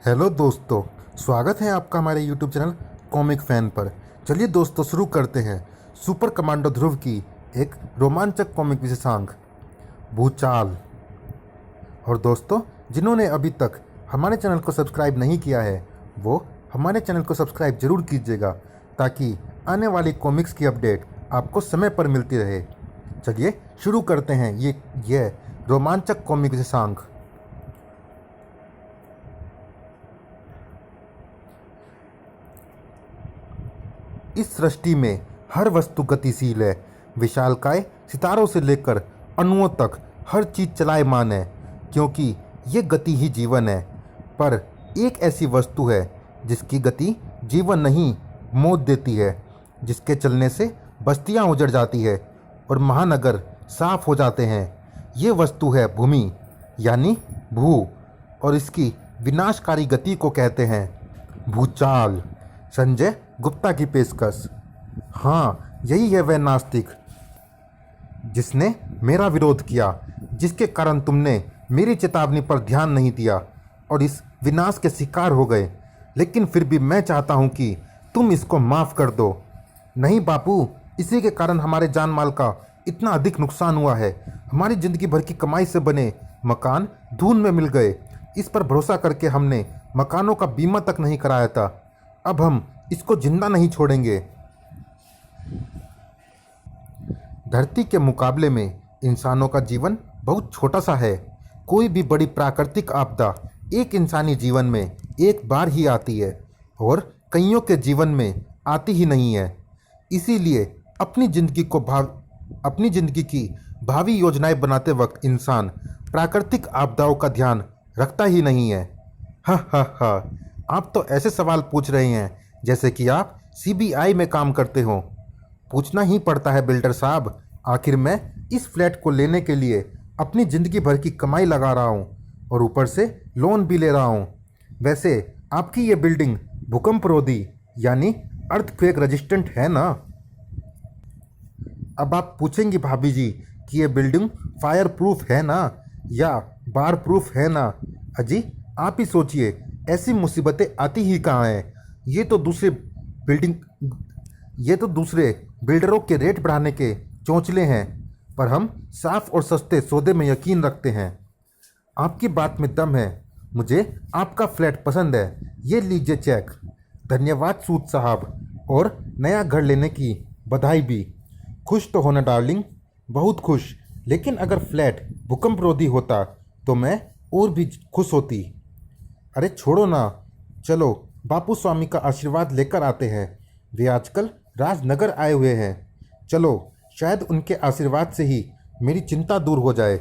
Hello दोस्तों, स्वागत है आपका हमारे यूट्यूब चैनल कॉमिक फैन पर। चलिए दोस्तों शुरू करते हैं सुपर कमांडो ध्रुव की एक रोमांचक कॉमिक विशेषांक भूचाल। और दोस्तों, जिन्होंने अभी तक हमारे चैनल को सब्सक्राइब नहीं किया है वो हमारे चैनल को सब्सक्राइब जरूर कीजिएगा ताकि आने वाली कॉमिक्स की अपडेट आपको समय पर मिलती रहे। चलिए शुरू करते हैं ये रोमांचक कॉमिक विशेषांक। इस सृष्टि में हर वस्तु गतिशील है। विशालकाय सितारों से लेकर अणुओं तक हर चीज़ चलायमान है, क्योंकि ये गति ही जीवन है। पर एक ऐसी वस्तु है जिसकी गति जीवन नहीं, मौत देती है, जिसके चलने से बस्तियां उजड़ जाती है और महानगर साफ हो जाते हैं। ये वस्तु है भूमि, यानी भू, और इसकी विनाशकारी गति को कहते हैं भूचाल। संजय गुप्ता की पेशकश। हाँ, यही है वह नास्तिक जिसने मेरा विरोध किया, जिसके कारण तुमने मेरी चेतावनी पर ध्यान नहीं दिया और इस विनाश के शिकार हो गए। लेकिन फिर भी मैं चाहता हूँ कि तुम इसको माफ़ कर दो। नहीं बापू, इसी के कारण हमारे जान माल का इतना अधिक नुकसान हुआ है। हमारी ज़िंदगी भर की कमाई से बने मकान धूल में मिल गए। इस पर भरोसा करके हमने मकानों का बीमा तक नहीं कराया था। अब हम इसको जिंदा नहीं छोड़ेंगे। धरती के मुकाबले में इंसानों का जीवन बहुत छोटा सा है। कोई भी बड़ी प्राकृतिक आपदा एक इंसानी जीवन में एक बार ही आती है और कईयों के जीवन में आती ही नहीं है। इसीलिए अपनी ज़िंदगी की भावी योजनाएं बनाते वक्त इंसान प्राकृतिक आपदाओं का ध्यान रखता ही नहीं है। हा हा हा, आप तो ऐसे सवाल पूछ रहे हैं जैसे कि आप सीबीआई में काम करते हो। पूछना ही पड़ता है बिल्डर साहब। आखिर मैं इस फ्लैट को लेने के लिए अपनी ज़िंदगी भर की कमाई लगा रहा हूँ और ऊपर से लोन भी ले रहा हूँ। वैसे आपकी ये बिल्डिंग भूकंप रोधी यानी अर्थक्वेक रेजिस्टेंट है ना? अब आप पूछेंगी भाभी जी कि ये बिल्डिंग फायर प्रूफ है ना या बार प्रूफ है ना? अजी आप ही सोचिए, ऐसी मुसीबतें आती ही कहाँ हैं। ये तो दूसरे बिल्डरों के रेट बढ़ाने के चौंचले हैं, पर हम साफ और सस्ते सौदे में यकीन रखते हैं। आपकी बात में दम है। मुझे आपका फ्लैट पसंद है। ये लीजिए चेक। धन्यवाद सूद साहब, और नया घर लेने की बधाई भी। खुश तो होना डार्लिंग, बहुत खुश। लेकिन अगर फ्लैट भूकंप रोधी होता तो मैं और भी खुश होती। अरे छोड़ो ना, चलो बापू स्वामी का आशीर्वाद लेकर आते हैं। वे आजकल राजनगर आए हुए हैं। चलो, शायद उनके आशीर्वाद से ही मेरी चिंता दूर हो जाए।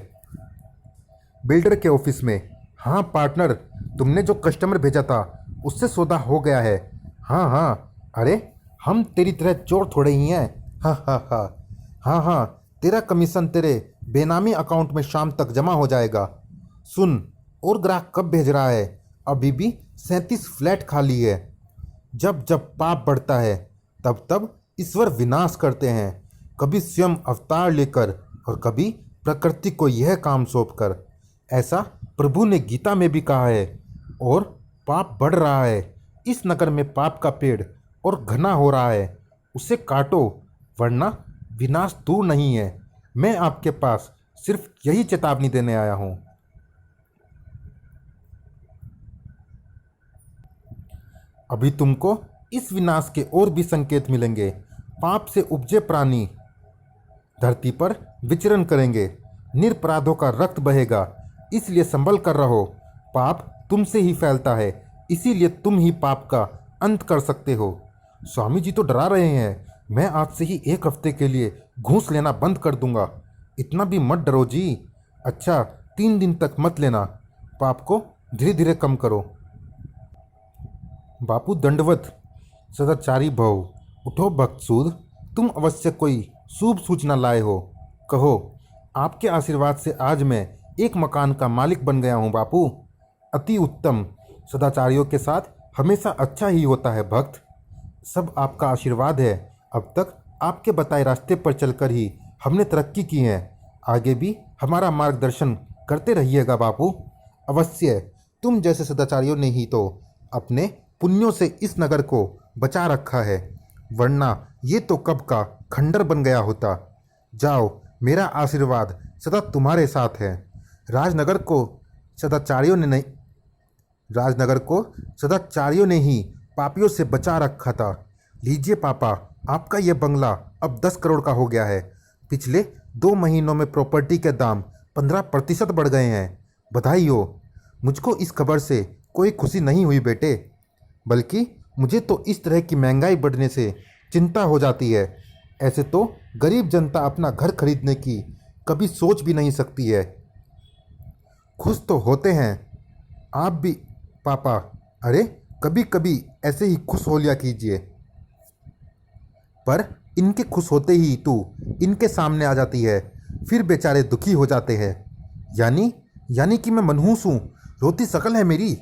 बिल्डर के ऑफिस में। हाँ पार्टनर, तुमने जो कस्टमर भेजा था उससे सौदा हो गया है। हाँ हाँ, अरे हम तेरी तरह चोर थोड़े ही हैं। हाँ हाँ हाँ हाँ हाँ, तेरा कमीशन तेरे बेनामी अकाउंट में शाम तक जमा हो जाएगा। सुन, और ग्राहक कब भेज रहा है? अभी भी 37 फ्लैट खाली है। जब जब पाप बढ़ता है तब तब ईश्वर विनाश करते हैं, कभी स्वयं अवतार लेकर और कभी प्रकृति को यह काम सौंपकर। ऐसा प्रभु ने गीता में भी कहा है। और पाप बढ़ रहा है। इस नगर में पाप का पेड़ और घना हो रहा है। उसे काटो, वरना विनाश दूर नहीं है। मैं आपके पास सिर्फ यही चेतावनी देने आया हूँ। अभी तुमको इस विनाश के और भी संकेत मिलेंगे। पाप से उपजे प्राणी धरती पर विचरण करेंगे। निरपराधों का रक्त बहेगा, इसलिए संभल कर रहो। पाप तुमसे ही फैलता है, इसीलिए तुम ही पाप का अंत कर सकते हो। स्वामी जी तो डरा रहे हैं। मैं आज से ही 1 हफ्ते के लिए घूस लेना बंद कर दूंगा। इतना भी मत डरो जी। अच्छा, 3 दिन तक मत लेना। पाप को धीरे धीरे कम करो। बापू दंडवत। सदाचारी भव। उठो भक्तसूद, तुम अवश्य कोई शुभ सूचना लाए हो। कहो। आपके आशीर्वाद से आज मैं एक मकान का मालिक बन गया हूँ बापू। अति उत्तम। सदाचारियों के साथ हमेशा अच्छा ही होता है भक्त। सब आपका आशीर्वाद है। अब तक आपके बताए रास्ते पर चलकर ही हमने तरक्की की है। आगे भी हमारा मार्गदर्शन करते रहिएगा बापू। अवश्य। तुम जैसे सदाचारियों ने ही तो अपने पुण्यों से इस नगर को बचा रखा है, वरना ये तो कब का खंडर बन गया होता। जाओ, मेरा आशीर्वाद सदा तुम्हारे साथ है। राजनगर को सदाचारियों ने नहीं राजनगर को सदाचारियों ने ही पापियों से बचा रखा था। लीजिए पापा, आपका यह बंगला अब 10 करोड़ का हो गया है। पिछले 2 महीनों में प्रॉपर्टी के दाम 15% बढ़ गए हैं। बधाई हो। मुझको इस खबर से कोई खुशी नहीं हुई बेटे, बल्कि मुझे तो इस तरह की महंगाई बढ़ने से चिंता हो जाती है। ऐसे तो गरीब जनता अपना घर खरीदने की कभी सोच भी नहीं सकती है। खुश तो होते हैं आप भी पापा। अरे कभी कभी ऐसे ही खुश हो लिया कीजिए। पर इनके खुश होते ही तू इनके सामने आ जाती है, फिर बेचारे दुखी हो जाते हैं। यानी कि मैं मनहूस हूँ, रोती शकल है मेरी।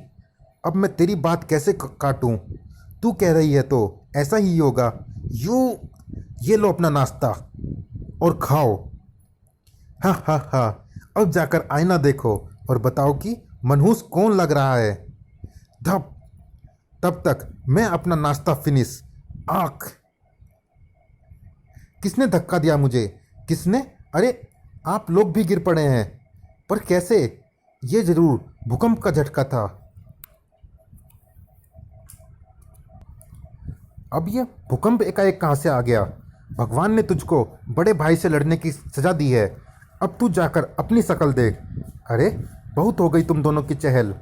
अब मैं तेरी बात कैसे काटूँ? तू कह रही है तो ऐसा ही होगा। ये लो अपना नाश्ता और खाओ। हाँ हाँ हाँ, अब जाकर आईना देखो और बताओ कि मनहूस कौन लग रहा है। तब तक मैं अपना नाश्ता फिनिश। आँख किसने धक्का दिया मुझे? किसने? अरे आप लोग भी गिर पड़े हैं। पर कैसे? ये जरूर भूकंप का झटका था। अब ये भूकंप एकाएक कहाँ से आ गया? भगवान ने तुझको बड़े भाई से लड़ने की सजा दी है। अब तू जाकर अपनी शक्ल देख। अरे बहुत हो गई तुम दोनों की चहल।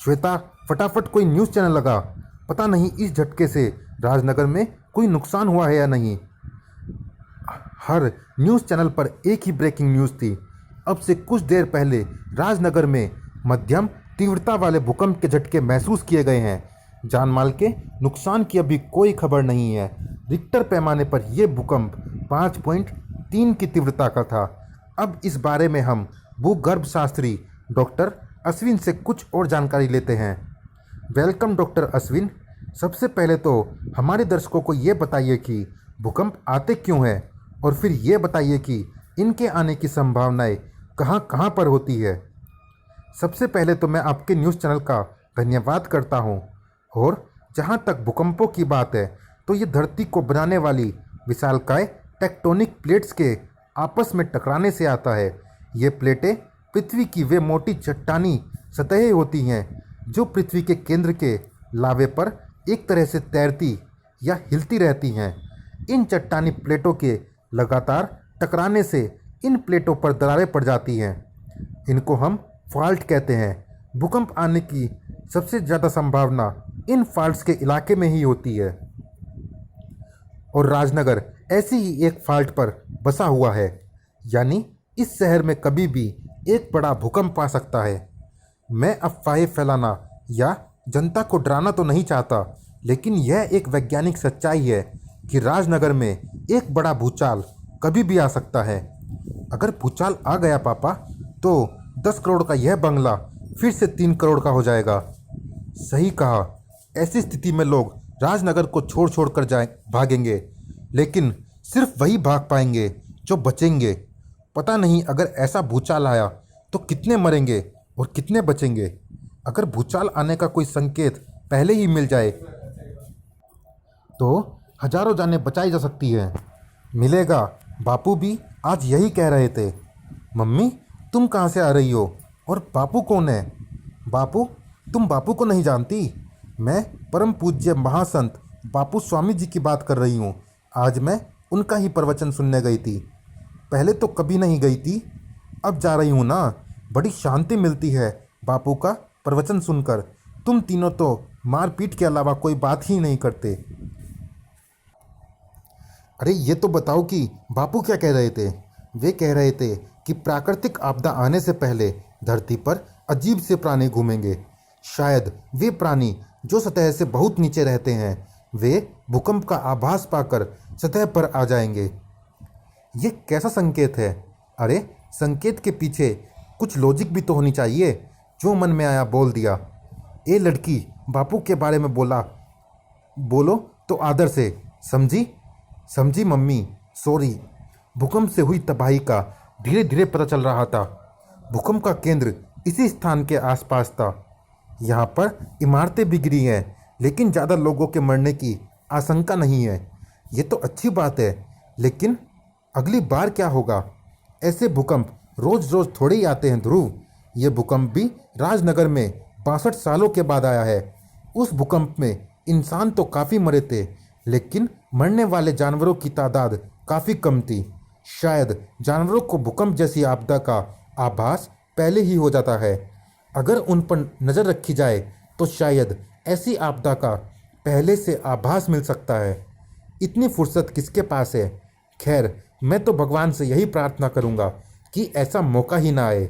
श्वेता, फटाफट कोई न्यूज़ चैनल लगा। पता नहीं इस झटके से राजनगर में कोई नुकसान हुआ है या नहीं। हर न्यूज़ चैनल पर एक ही ब्रेकिंग न्यूज़ थी। अब से कुछ देर पहले राजनगर में मध्यम तीव्रता वाले भूकंप के झटके महसूस किए गए हैं। जान माल के नुकसान की अभी कोई खबर नहीं है। रिक्टर पैमाने पर यह भूकंप 5.3 की तीव्रता का था। अब इस बारे में हम भूगर्भ शास्त्री डॉक्टर अश्विन से कुछ और जानकारी लेते हैं। Welcome doctor Ashwin. सबसे पहले तो हमारे दर्शकों को ये बताइए कि भूकंप आते क्यों हैं, और फिर ये बताइए कि इनके आने की संभावनाएं कहाँ कहाँ पर होती है। सबसे पहले तो मैं आपके न्यूज़ चैनल का धन्यवाद करता हूँ। और जहाँ तक भूकंपों की बात है तो ये धरती को बनाने वाली विशालकाय टेक्टोनिक प्लेट्स के आपस में टकराने से आता है। ये प्लेटें पृथ्वी की वे मोटी चट्टानी सतहें होती हैं जो पृथ्वी के केंद्र के लावे पर एक तरह से तैरती या हिलती रहती हैं। इन चट्टानी प्लेटों के लगातार टकराने से इन प्लेटों पर दरारें पड़ जाती हैं। इनको हम फॉल्ट कहते हैं। भूकंप आने की सबसे ज़्यादा संभावना इन फॉल्ट्स के इलाके में ही होती है, और राजनगर ऐसी ही एक फॉल्ट पर बसा हुआ है। यानी इस शहर में कभी भी एक बड़ा भूकंप आ सकता है। मैं अफवाहें फैलाना या जनता को डराना तो नहीं चाहता, लेकिन यह एक वैज्ञानिक सच्चाई है कि राजनगर में एक बड़ा भूचाल कभी भी आ सकता है। अगर भूचाल आ गया पापा, तो 10 करोड़ का यह बंगला फिर से 3 करोड़ का हो जाएगा। सही कहा। ऐसी स्थिति में लोग राजनगर को छोड़ कर भागेंगे, लेकिन सिर्फ वही भाग पाएंगे जो बचेंगे। पता नहीं अगर ऐसा भूचाल आया तो कितने मरेंगे और कितने बचेंगे। अगर भूचाल आने का कोई संकेत पहले ही मिल जाए तो हजारों जानें बचाई जा सकती हैं। मिलेगा। बापू भी आज यही कह रहे थे। मम्मी, तुम कहाँ से आ रही हो? और बापू कौन है? बापू? तुम बापू को नहीं जानती? मैं परम पूज्य महासंत बापू स्वामी जी की बात कर रही हूँ। आज मैं उनका ही प्रवचन सुनने गई थी। पहले तो कभी नहीं गई थी, अब जा रही हूँ ना। बड़ी शांति मिलती है बापू का प्रवचन सुनकर। तुम तीनों तो मारपीट के अलावा कोई बात ही नहीं करते। अरे ये तो बताओ कि बापू क्या कह रहे थे? वे कह रहे थे कि प्राकृतिक आपदा आने से पहले धरती पर अजीब से प्राणी घूमेंगे। शायद वे प्राणी जो सतह से बहुत नीचे रहते हैं, वे भूकंप का आभास पाकर सतह पर आ जाएंगे। ये कैसा संकेत है? अरे संकेत के पीछे कुछ लॉजिक भी तो होनी चाहिए। जो मन में आया बोल दिया। ए लड़की, बापू के बारे में बोलो तो आदर से। समझी मम्मी, सॉरी। भूकंप से हुई तबाही का धीरे धीरे पता चल रहा था। भूकंप का केंद्र इसी स्थान के आसपास था। यहाँ पर इमारतें भी गिरी हैं, लेकिन ज़्यादा लोगों के मरने की आशंका नहीं है। ये तो अच्छी बात है, लेकिन अगली बार क्या होगा? ऐसे भूकंप रोज रोज थोड़े ही आते हैं ध्रुव। ये भूकंप भी राजनगर में 62 सालों के बाद आया है। उस भूकंप में इंसान तो काफ़ी मरे थे, लेकिन मरने वाले जानवरों की तादाद काफ़ी कम थी। शायद जानवरों को भूकंप जैसी आपदा का आभास पहले ही हो जाता है। अगर उन पर नज़र रखी जाए तो शायद ऐसी आपदा का पहले से आभास मिल सकता है। इतनी फुर्सत किसके पास है? खैर, मैं तो भगवान से यही प्रार्थना करूंगा कि ऐसा मौका ही ना आए।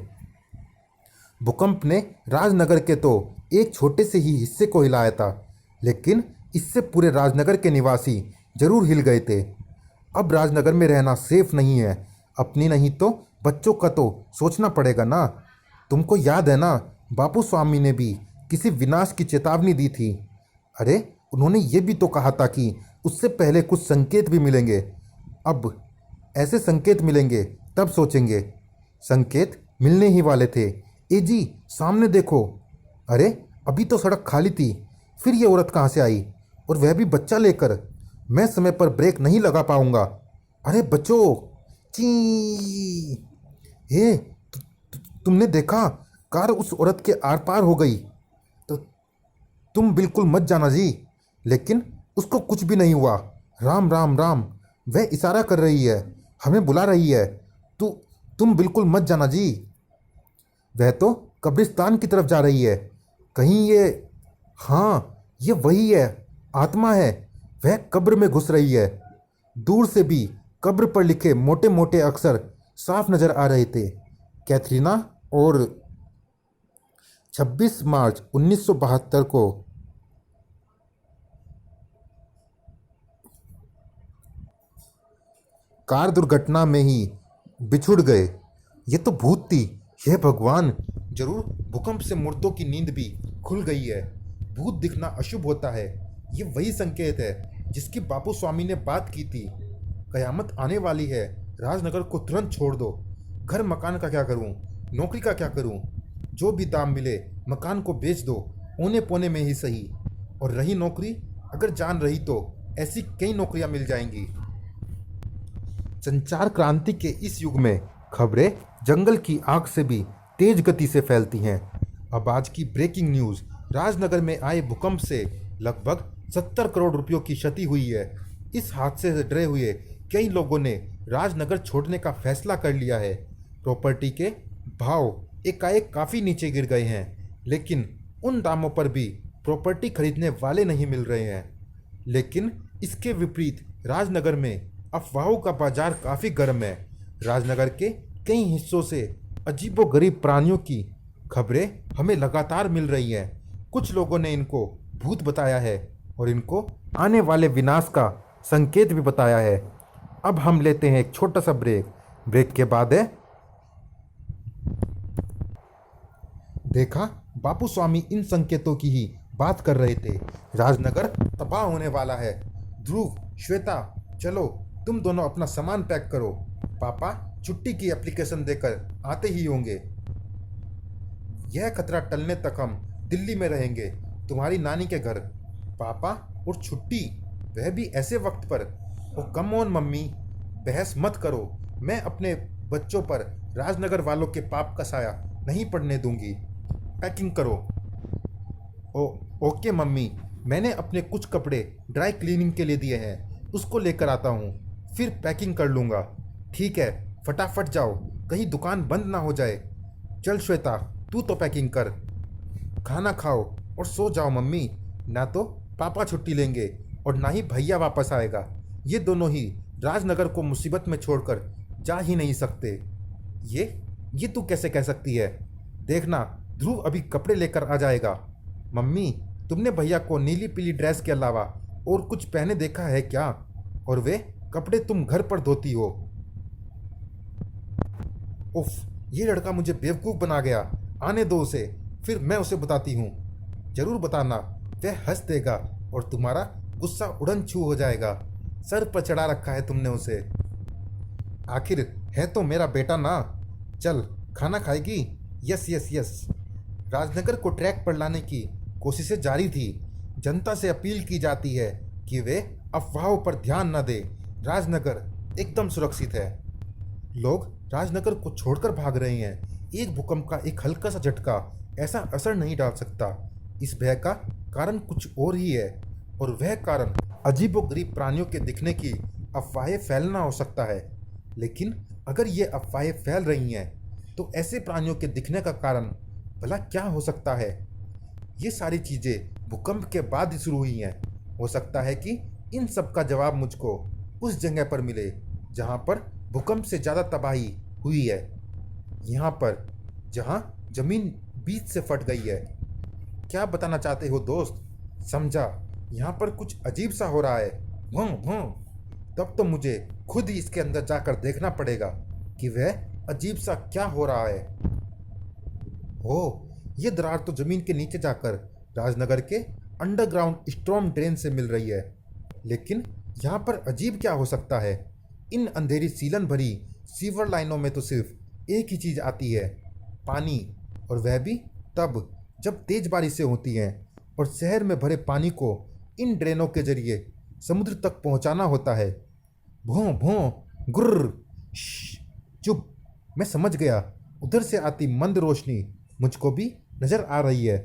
भूकंप ने राजनगर के तो एक छोटे से ही हिस्से को हिलाया था, लेकिन इससे पूरे राजनगर के निवासी जरूर हिल गए थे। अब राजनगर में रहना सेफ नहीं है। अपनी नहीं तो बच्चों का तो सोचना पड़ेगा ना। तुमको याद है ना, बापू स्वामी ने भी किसी विनाश की चेतावनी दी थी। अरे, उन्होंने ये भी तो कहा था कि उससे पहले कुछ संकेत भी मिलेंगे। अब ऐसे संकेत मिलेंगे तब सोचेंगे। संकेत मिलने ही वाले थे। ए जी, सामने देखो। अरे, अभी तो सड़क खाली थी, फिर ये औरत कहाँ से आई, और वह भी बच्चा लेकर? मैं समय पर ब्रेक नहीं लगा पाऊंगा। अरे बच्चों, ची! हे, तुमने देखा? कार उस औरत के आर पार हो गई। तो तुम बिल्कुल मत जाना जी। लेकिन उसको कुछ भी नहीं हुआ। राम राम राम, वह इशारा कर रही है, हमें बुला रही है। तु तुम बिल्कुल मत जाना जी। वह तो कब्रिस्तान की तरफ जा रही है। कहीं ये, हाँ, ये वही है, आत्मा है। वह कब्र में घुस रही है। दूर से भी कब्र पर लिखे मोटे मोटे अक्षर साफ नजर आ रहे थे। कैथरीना, और 26 मार्च 1972 को कार दुर्घटना में ही बिछुड़ गए। ये तो भूत थी। हे भगवान, जरूर भूकंप से मुर्दों की नींद भी खुल गई है। भूत दिखना अशुभ होता है। ये वही संकेत है जिसकी बापू स्वामी ने बात की थी। कयामत आने वाली है। राजनगर को तुरंत छोड़ दो। घर मकान का क्या करूं? नौकरी का क्या करूं? जो भी दाम मिले मकान को बेच दो, औने पौने में ही सही। और रही नौकरी, अगर जान रही तो ऐसी कई नौकरियां मिल जाएंगी। संचार क्रांति के इस युग में खबरें जंगल की आग से भी तेज गति से फैलती हैं। अब आज की ब्रेकिंग न्यूज़, राजनगर में आए भूकंप से लगभग 70 करोड़ रुपयों की क्षति हुई है। इस हादसे से डरे हुए कई लोगों ने राजनगर छोड़ने का फैसला कर लिया है। प्रॉपर्टी के भाव एकाएक काफ़ी नीचे गिर गए हैं, लेकिन उन दामों पर भी प्रॉपर्टी खरीदने वाले नहीं मिल रहे हैं। लेकिन इसके विपरीत राजनगर में अफवाहों का बाजार काफ़ी गर्म है। राजनगर के कई हिस्सों से अजीबोगरीब प्राणियों की खबरें हमें लगातार मिल रही हैं। कुछ लोगों ने इनको भूत बताया है और इनको आने वाले विनाश का संकेत भी बताया है। अब हम लेते हैं एक छोटा सा ब्रेक। ब्रेक के बाद है, देखा, बापू स्वामी इन संकेतों की ही बात कर रहे थे। राजनगर तबाह होने वाला है। ध्रुव, श्वेता, चलो तुम दोनों अपना सामान पैक करो। पापा छुट्टी की एप्लीकेशन देकर आते ही होंगे। यह खतरा टलने तक हम दिल्ली में रहेंगे, तुम्हारी नानी के घर। पापा, और छुट्टी, वह भी ऐसे वक्त पर? ओ कम ऑन मम्मी, बहस मत करो। मैं अपने बच्चों पर राजनगर वालों के पाप का साया नहीं पड़ने दूंगी। पैकिंग करो। ओके मम्मी, मैंने अपने कुछ कपड़े ड्राई क्लीनिंग के लिए दिए हैं, उसको लेकर आता हूँ, फिर पैकिंग कर लूँगा। ठीक है, फटाफट जाओ, कहीं दुकान बंद ना हो जाए। चल श्वेता, तू तो पैकिंग कर। खाना खाओ और सो जाओ मम्मी, ना तो पापा छुट्टी लेंगे और ना ही भैया वापस आएगा। ये दोनों ही राजनगर को मुसीबत में छोड़कर जा ही नहीं सकते। ये तू कैसे कह सकती है? देखना, ध्रुव अभी कपड़े लेकर आ जाएगा। मम्मी, तुमने भैया को नीली पीली ड्रेस के अलावा और कुछ पहने देखा है क्या? और वे कपड़े तुम घर पर धोती हो। उफ, ये लड़का मुझे बेवकूफ़ बना गया। आने दो उसे, फिर मैं उसे बताती हूँ। जरूर बताना, वह हंस देगा और तुम्हारा गुस्सा उड़न छू हो जाएगा। सर पर चढ़ा रखा है तुमने उसे। आखिर है तो मेरा बेटा ना। चल, खाना खाएगी? Yes yes yes. राजनगर को ट्रैक पर लाने की कोशिशें जारी थी। जनता से अपील की जाती है कि वे अफवाहों पर ध्यान न दें। राजनगर एकदम सुरक्षित है। लोग राजनगर को छोड़कर भाग रहे हैं। एक भूकंप का एक हल्का सा झटका ऐसा असर नहीं डाल सकता। इस भय का कारण कुछ और ही है, और वह कारण अजीबोगरीब प्राणियों के दिखने की अफवाहें फैलना हो सकता है। लेकिन अगर ये अफवाहें फैल रही हैं तो ऐसे प्राणियों के दिखने का कारण भला क्या हो सकता है? ये सारी चीज़ें भूकंप के बाद ही शुरू हुई हैं। हो सकता है कि इन सब का जवाब मुझको उस जगह पर मिले जहाँ पर भूकंप से ज़्यादा तबाही हुई है, यहाँ पर जहाँ ज़मीन बीच से फट गई है। क्या बताना चाहते हो दोस्त? समझा, यहाँ पर कुछ अजीब सा हो रहा है। भूं भूं। तब तो मुझे खुद ही इसके अंदर जाकर देखना पड़ेगा कि वह अजीब सा क्या हो रहा है। ये दरार तो जमीन के नीचे जाकर राजनगर के अंडरग्राउंड स्टॉर्म ड्रेन से मिल रही है। लेकिन यहाँ पर अजीब क्या हो सकता है? इन अंधेरी सीलन भरी सीवर लाइनों में तो सिर्फ एक ही चीज़ आती है, पानी, और वह भी तब जब तेज बारिशें होती हैं और शहर में भरे पानी को इन ड्रेनों के जरिए समुद्र तक पहुंचाना होता है। भों भों गुर्र। चुप, मैं समझ गया। उधर से आती मंद रोशनी मुझको भी नजर आ रही है।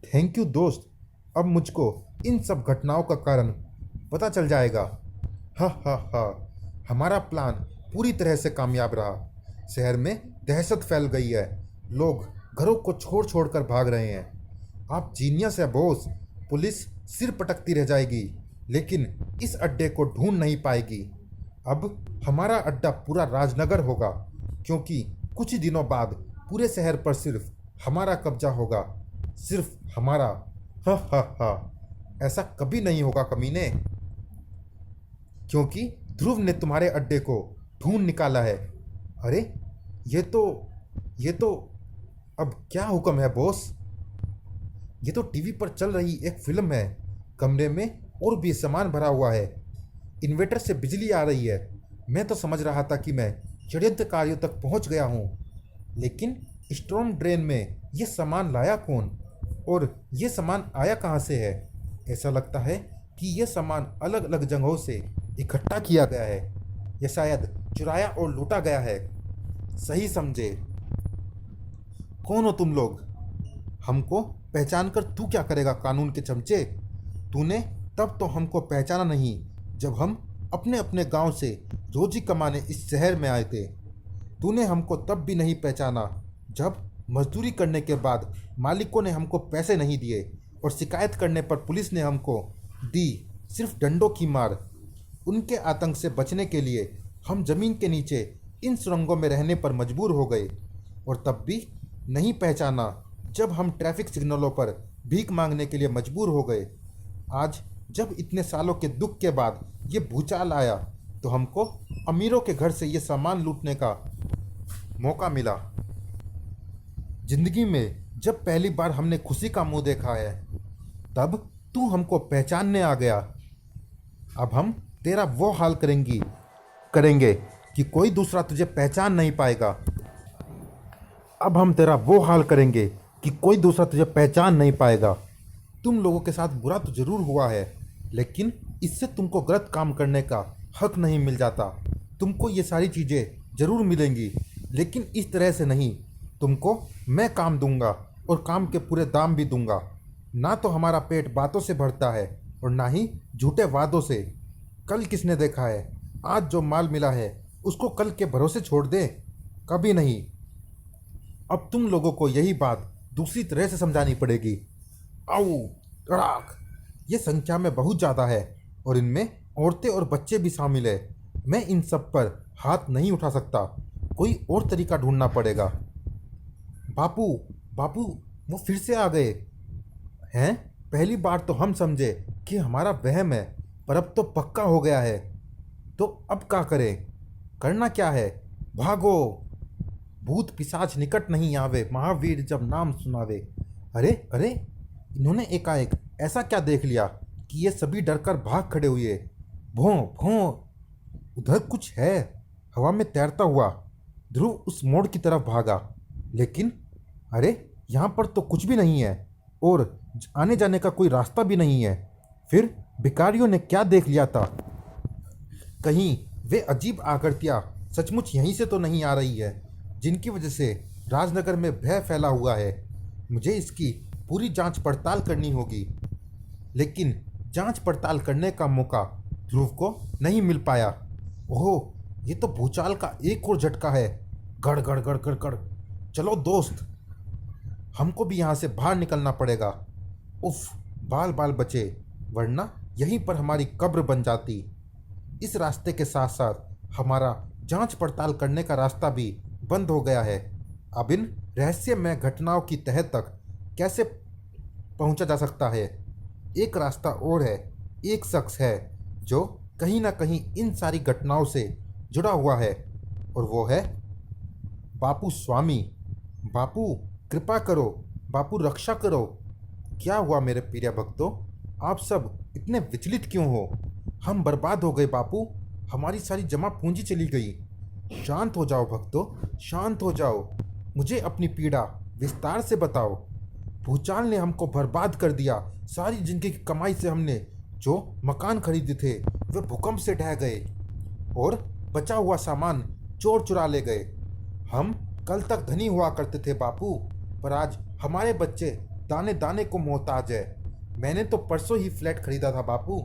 थैंक यू दोस्त, अब मुझको इन सब घटनाओं का कारण पता चल जाएगा। हा हा हा, हमारा प्लान पूरी तरह से कामयाब रहा। शहर में दहशत फैल गई है। लोग घरों को छोड़ छोड़ कर भाग रहे हैं। आप जीनियस है बॉस। पुलिस सिर पटकती रह जाएगी लेकिन इस अड्डे को ढूंढ नहीं पाएगी। अब हमारा अड्डा पूरा राजनगर होगा, क्योंकि कुछ ही दिनों बाद पूरे शहर पर सिर्फ हमारा कब्जा होगा। सिर्फ हमारा। हा हा हा, ऐसा कभी नहीं होगा कमीने, क्योंकि ध्रुव ने तुम्हारे अड्डे को ढूंढ निकाला है। अरे ये तो अब क्या हुक्म है बॉस? ये तो टीवी पर चल रही एक फिल्म है। कमरे में और भी सामान भरा हुआ है। इन्वर्टर से बिजली आ रही है। मैं तो समझ रहा था कि मैं षड्यंत्रकारियों तक पहुंच गया हूं, लेकिन स्टॉर्म ड्रेन में ये सामान लाया कौन, और ये सामान आया कहां से है? ऐसा लगता है कि ये सामान अलग अलग जगहों से इकट्ठा किया गया है, या शायद चुराया और लूटा गया है। सही समझे। कौन हो तुम लोग? हमको पहचान कर तू क्या करेगा कानून के चमचे? तूने तब तो हमको पहचाना नहीं जब हम अपने अपने गांव से रोजी कमाने इस शहर में आए थे। तूने हमको तब भी नहीं पहचाना जब मजदूरी करने के बाद मालिकों ने हमको पैसे नहीं दिए और शिकायत करने पर पुलिस ने हमको दी सिर्फ डंडों की मार। उनके आतंक से बचने के लिए हम जमीन के नीचे इन सुरंगों में रहने पर मजबूर हो गए, और तब भी नहीं पहचाना जब हम ट्रैफिक सिग्नलों पर भीख मांगने के लिए मजबूर हो गए। आज जब इतने सालों के दुख के बाद ये भूचाल आया तो हमको अमीरों के घर से ये सामान लूटने का मौका मिला। जिंदगी में जब पहली बार हमने खुशी का मुंह देखा है, तब तू हमको पहचानने आ गया। अब हम तेरा वो हाल करेंगे कि कोई दूसरा तुझे पहचान नहीं पाएगा। अब हम तेरा वो हाल करेंगे कि कोई दूसरा तुझे पहचान नहीं पाएगा। तुम लोगों के साथ बुरा तो जरूर हुआ है, लेकिन इससे तुमको गलत काम करने का हक नहीं मिल जाता। तुमको ये सारी चीज़ें जरूर मिलेंगी, लेकिन इस तरह से नहीं। तुमको मैं काम दूंगा और काम के पूरे दाम भी दूंगा। ना तो हमारा पेट बातों से भरता है और ना ही झूठे वादों से। कल किसने देखा है? आज जो माल मिला है उसको कल के भरोसे छोड़ दे? कभी नहीं। अब तुम लोगों को यही बात दूसरी तरह से समझानी पड़ेगी। आओ तड़ाक। ये संख्या में बहुत ज़्यादा है और इनमें औरतें और बच्चे भी शामिल है। मैं इन सब पर हाथ नहीं उठा सकता। कोई और तरीका ढूंढना पड़ेगा। बापू बापू, वो फिर से आ गए हैं। पहली बार तो हम समझे कि हमारा वहम है, पर अब तो पक्का हो गया है। तो अब क्या करें? करना क्या है? भागो। भूत पिशाच निकट नहीं आवे, महावीर जब नाम सुनावे। अरे अरे, इन्होंने एकाएक ऐसा क्या देख लिया कि ये सभी डरकर भाग खड़े हुए। भों भों, उधर कुछ है। हवा में तैरता हुआ ध्रुव उस मोड़ की तरफ भागा, लेकिन अरे यहाँ पर तो कुछ भी नहीं है और आने जाने का कोई रास्ता भी नहीं है। फिर भिखारियों ने क्या देख लिया था? कहीं वे अजीब आकृतियाँ सचमुच यहीं से तो नहीं आ रही है जिनकी वजह से राजनगर में भय फैला हुआ है? मुझे इसकी पूरी जांच पड़ताल करनी होगी। लेकिन जांच पड़ताल करने का मौका ध्रुव को नहीं मिल पाया। ओह, ये तो भूचाल का एक और झटका है। गड़ गड़ गड़ गड़ गड़। चलो दोस्त, हमको भी यहाँ से बाहर निकलना पड़ेगा। उफ, बाल बाल बचे, वरना यहीं पर हमारी कब्र बन जाती। इस रास्ते के साथ साथ हमारा जांच पड़ताल करने का रास्ता भी बंद हो गया है। अब इन रहस्यमय घटनाओं की तह तक कैसे पहुंचा जा सकता है? एक रास्ता और है, एक शख्स है जो कहीं ना कहीं इन सारी घटनाओं से जुड़ा हुआ है, और वो है बापू स्वामी। बापू कृपा करो, बापू रक्षा करो। क्या हुआ मेरे प्रिय भक्तों, आप सब इतने विचलित क्यों हो? हम बर्बाद हो गए बापू, हमारी सारी जमा पूंजी चली गई। शांत हो जाओ भक्तों, शांत हो जाओ। मुझे अपनी पीड़ा विस्तार से बताओ। भूचाल ने हमको बर्बाद कर दिया। सारी जिंदगी की कमाई से हमने जो मकान खरीदे थे वे भूकंप से ढह गए, और बचा हुआ सामान चोर चुरा ले गए। हम कल तक धनी हुआ करते थे बापू, पर आज हमारे बच्चे दाने दाने को मोहताज है। मैंने तो परसों ही फ्लैट खरीदा था बापू,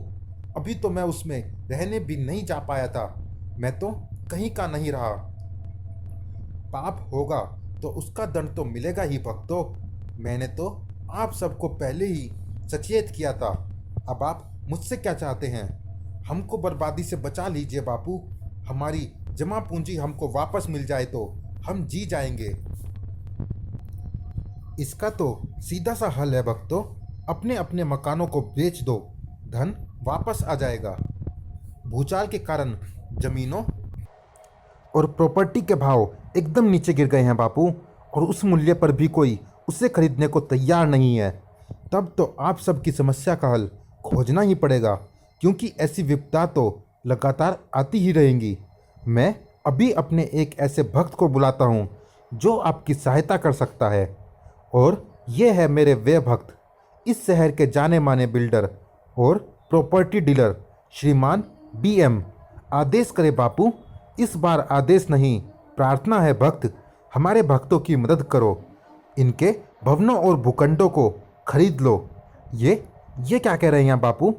अभी तो मैं उसमें रहने भी नहीं जा पाया था। मैं तो कहीं का नहीं रहा। पाप होगा तो उसका दंड तो मिलेगा ही भक्तों। मैंने तो आप सबको पहले ही सचेत किया था। अब आप मुझसे क्या चाहते हैं? हमको बर्बादी से बचा लीजिए बापू। हमारी जमा पूंजी हमको वापस मिल जाए तो हम जी जाएंगे। इसका तो सीधा सा हल है भक्तों, अपने अपने मकानों को बेच दो, धन वापस आ जाएगा। भूचाल के कारण जमीनों और प्रॉपर्टी के भाव एकदम नीचे गिर गए हैं बापू, और उस मूल्य पर भी कोई उसे खरीदने को तैयार नहीं है। तब तो आप सबकी समस्या का हल खोजना ही पड़ेगा, क्योंकि ऐसी विपदा तो लगातार आती ही रहेंगी। मैं अभी अपने एक ऐसे भक्त को बुलाता हूँ जो आपकी सहायता कर सकता है, और ये है मेरे वे भक्त, इस शहर के जाने माने बिल्डर और प्रॉपर्टी डीलर श्रीमान BM। आदेश करे बापू, इस बार आदेश नहीं प्रार्थना है भक्त, हमारे भक्तों की मदद करो। इनके भवनों और भूखंडों को खरीद लो। ये क्या कह रहे हैं बापू?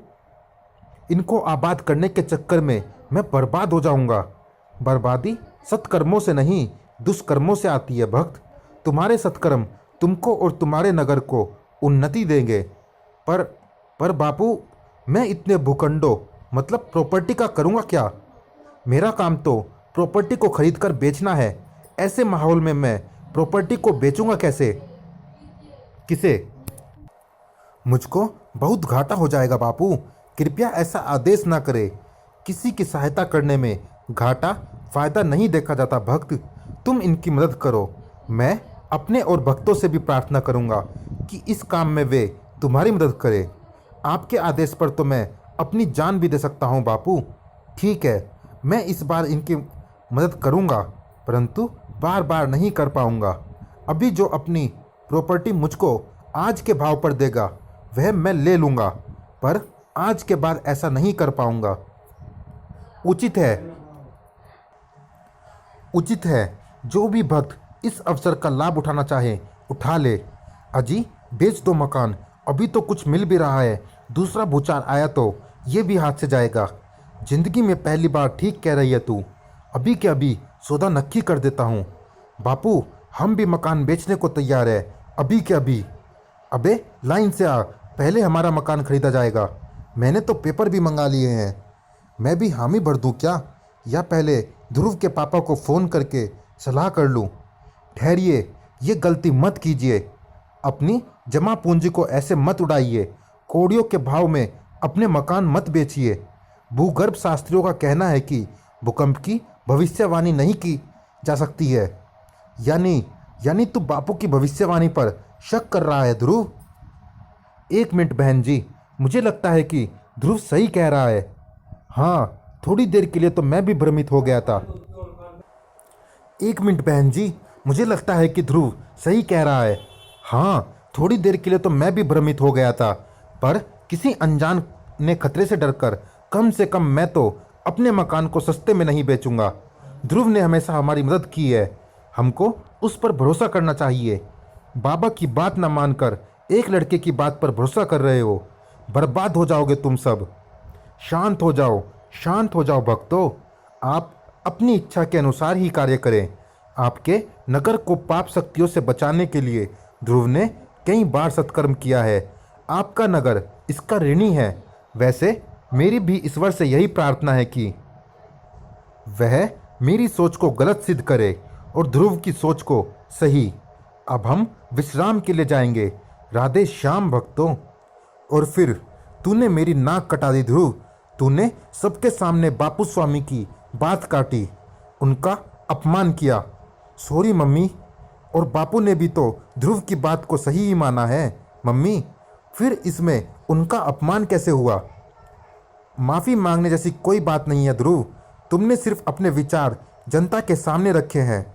इनको आबाद करने के चक्कर में मैं बर्बाद हो जाऊंगा। बर्बादी सत्कर्मों से नहीं, दुष्कर्मों से आती है भक्त। तुम्हारे सत्कर्म तुमको और तुम्हारे नगर को उन्नति देंगे। पर बापू, मैं इतने भूखंडों मतलब प्रॉपर्टी का करूँगा क्या? मेरा काम तो प्रॉपर्टी को खरीद कर बेचना है। ऐसे माहौल में मैं प्रॉपर्टी को बेचूंगा कैसे? किसे? मुझको बहुत घाटा हो जाएगा बापू, कृपया ऐसा आदेश ना करें। किसी की सहायता करने में घाटा फायदा नहीं देखा जाता भक्त, तुम इनकी मदद करो। मैं अपने और भक्तों से भी प्रार्थना करूंगा कि इस काम में वे तुम्हारी मदद करें। आपके आदेश पर तो मैं अपनी जान भी दे सकता हूं बापू। ठीक है, मैं इस बार इनकी मदद करूंगा, परंतु बार बार नहीं कर पाऊंगा। अभी जो अपनी प्रॉपर्टी मुझको आज के भाव पर देगा वह मैं ले लूँगा, पर आज के बाद ऐसा नहीं कर पाऊंगा। उचित है जो भी भक्त इस अवसर का लाभ उठाना चाहे उठा ले। अजी, बेच दो मकान, अभी तो कुछ मिल भी रहा है, दूसरा भूचाल आया तो ये भी हाथ से जाएगा। जिंदगी में पहली बार ठीक कह रही है तू। अभी के अभी सौदा नक्की कर देता हूँ। बापू, हम भी मकान बेचने को तैयार है, अभी के अभी। अबे लाइन से आ, पहले हमारा मकान खरीदा जाएगा। मैंने तो पेपर भी मंगा लिए हैं। मैं भी हामी भर दूँ क्या, या पहले ध्रुव के पापा को फ़ोन करके सलाह कर लूँ? ठहरिए, ये गलती मत कीजिए। अपनी जमा पूंजी को ऐसे मत उड़ाइए। कौड़ियों के भाव में अपने मकान मत बेचिए। भूगर्भ शास्त्रियों का कहना है कि भूकंप की भविष्यवाणी नहीं की जा सकती है। यानी तू बापू की भविष्यवाणी पर शक कर रहा है ध्रुव? एक मिनट बहन जी, मुझे लगता है कि ध्रुव सही कह रहा है। हाँ, थोड़ी देर के लिए तो मैं भी भ्रमित हो गया था। एक मिनट बहन जी, मुझे लगता है कि ध्रुव सही कह रहा है। हाँ, थोड़ी देर के लिए तो मैं भी भ्रमित हो गया था, पर किसी अनजान ने खतरे से डरकर कम से कम मैं तो अपने मकान को सस्ते में नहीं बेचूंगा। ध्रुव ने हमेशा हमारी मदद की है, हमको उस पर भरोसा करना चाहिए। बाबा की बात न मानकर एक लड़के की बात पर भरोसा कर रहे हो, बर्बाद हो जाओगे तुम सब। शांत हो जाओ, शांत हो जाओ भक्तों। आप अपनी इच्छा के अनुसार ही कार्य करें। आपके नगर को पाप शक्तियों से बचाने के लिए ध्रुव ने कई बार सत्कर्म किया है। आपका नगर इसका ऋणी है। वैसे मेरी भी ईश्वर से यही प्रार्थना है कि वह मेरी सोच को गलत सिद्ध करे और ध्रुव की सोच को सही। अब हम विश्राम के लिए जाएंगे। राधे श्याम भक्तों। और फिर तूने मेरी नाक कटा दी ध्रुव। तूने सबके सामने बापू स्वामी की बात काटी, उनका अपमान किया। Sorry mummy. और बापू ने भी तो ध्रुव की बात को सही ही माना है मम्मी। फिर इसमें उनका अपमान कैसे हुआ? माफ़ी मांगने जैसी कोई बात नहीं है ध्रुव। तुमने सिर्फ अपने विचार जनता के सामने रखे हैं।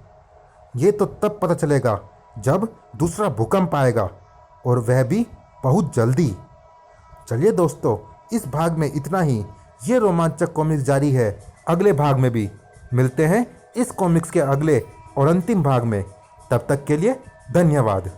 ये तो तब पता चलेगा जब दूसरा भूकंप आएगा, और वह भी बहुत जल्दी। चलिए दोस्तों, इस भाग में इतना ही। ये रोमांचक कॉमिक्स जारी है अगले भाग में भी। मिलते हैं इस कॉमिक्स के अगले और अंतिम भाग में। तब तक के लिए धन्यवाद।